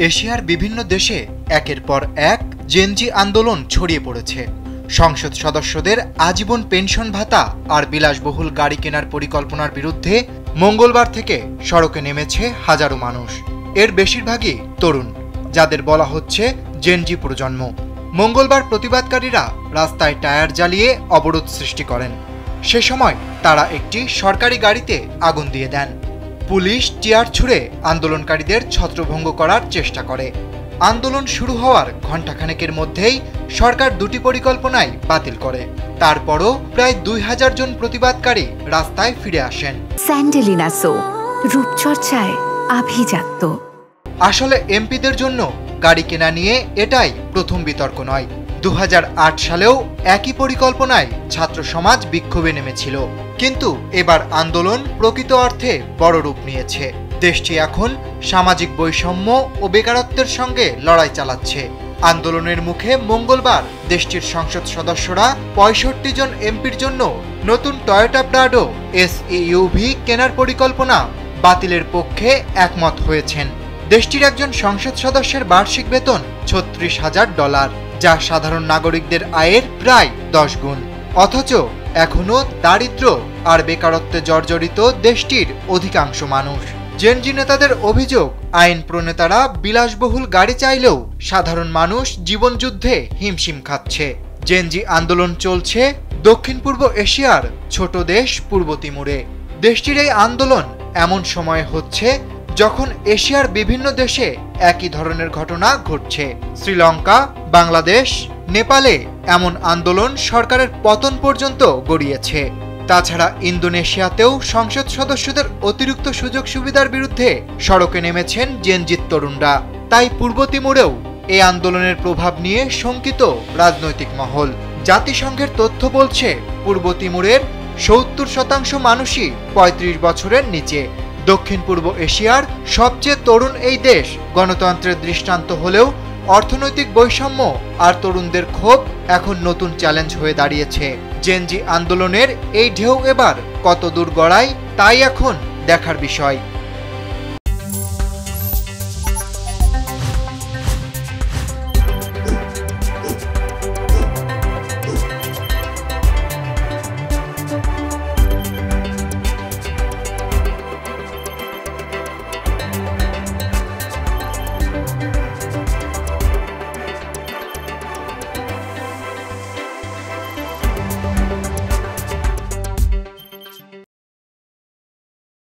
এশিয়ার বিভিন্ন দেশে একের পর এক জেনজি আন্দোলন ছড়িয়ে পড়েছে। সংসদ সদস্যদের আজীবন পেনশন ভাতা আর বিলাসবহুল গাড়ি কেনার পরিকল্পনার বিরুদ্ধে মঙ্গলবার থেকে সড়কে নেমেছে হাজারো মানুষ। এর বেশিরভাগই তরুণ, যাদের বলা হচ্ছে জেনজি প্রজন্ম। মঙ্গলবার প্রতিবাদকারীরা রাস্তায় টায়ার জ্বালিয়ে অবরোধ সৃষ্টি করেন। সে সময় তারা একটি সরকারি গাড়িতে আগুন দিয়ে দেন। পুলিশ টিয়ার ছুড়ে আন্দোলনকারীদের ছত্রভঙ্গ করার চেষ্টা করে। আন্দোলন শুরু হওয়ার ঘণ্টাখানেকের মধ্যেই সরকার দুটি পরিকল্পনাই বাতিল করে। তারপরও প্রায় 2000 জন প্রতিবাদকারী রাস্তায় ফিরে আসেন। স্যান্ডেলিনা সো, রূপচর্চায় আভিজাত্য। আসলে এমপিদের জন্য গাড়ি কেনা নিয়ে এটাই প্রথম বিতর্ক নয়। 2008 সালেও একই পরিকল্পনায় ছাত্র সমাজ বিক্ষোভে নেমেছিল, কিন্তু এবার আন্দোলন প্রকৃত অর্থে বড় রূপ নিয়েছে। দেশটি এখন সামাজিক বৈষম্য ও বেকারত্বের সঙ্গে লড়াই চালাচ্ছে। আন্দোলনের মুখে মঙ্গলবার দেশটির সংসদ সদস্যরা 65 জন এমপির জন্য নতুন টয়োটা প্রাডো SUV কেনার পরিকল্পনা বাতিলের পক্ষে একমত হয়েছেন। দেশটির একজন সংসদ সদস্যের বার্ষিক বেতন $36,000, যা সাধারণ নাগরিকদের আয়ের প্রায় 10 গুণ। অথচ এখনও দারিদ্র্য আর বেকারত্বে জর্জরিত দেশটির অধিকাংশ মানুষ। জেনজি নেতাদের অভিযোগ, আইন প্রণেতারা বিলাসবহুল গাড়ি চাইলেও সাধারণ মানুষ জীবনযুদ্ধে হিমশিম খাচ্ছে। জেনজি আন্দোলন চলছে দক্ষিণ পূর্ব এশিয়ার ছোট দেশ পূর্ব তিমুরে। দেশটির এই আন্দোলন এমন সময় হচ্ছে যখন এশিয়ার বিভিন্ন দেশে একই ধরনের ঘটনা ঘটছে। শ্রীলঙ্কা, বাংলাদেশ, নেপালে এমন আন্দোলন সরকারের পতন পর্যন্ত গড়িয়েছে। তাছাড়া ইন্দোনেশিয়াতেও সংসদ সদস্যদের অতিরিক্ত সুযোগ সুবিধার বিরুদ্ধে সড়কে নেমেছেন জেনজি তরুণরা। তাই পূর্ব তিমুরেও এই আন্দোলনের প্রভাব নিয়ে শঙ্কিত রাজনৈতিক মহল। জাতিসংঘের তথ্য বলছে পূর্ব তিমুরের 70% মানুষই 35 বছরের নিচে। দক্ষিণ পূর্ব এশিয়ার সবচেয়ে তরুণ এই দেশ গণতন্ত্রের দৃষ্টান্ত হলেও অর্থনৈতিক বৈষম্য আর তরুণদের ক্ষোভ এখন নতুন চ্যালেঞ্জ হয়ে দাঁড়িয়েছে। জেনজি আন্দোলনের এই ঢেউ এবার কত দূর গড়ায় তাই এখন দেখার বিষয়।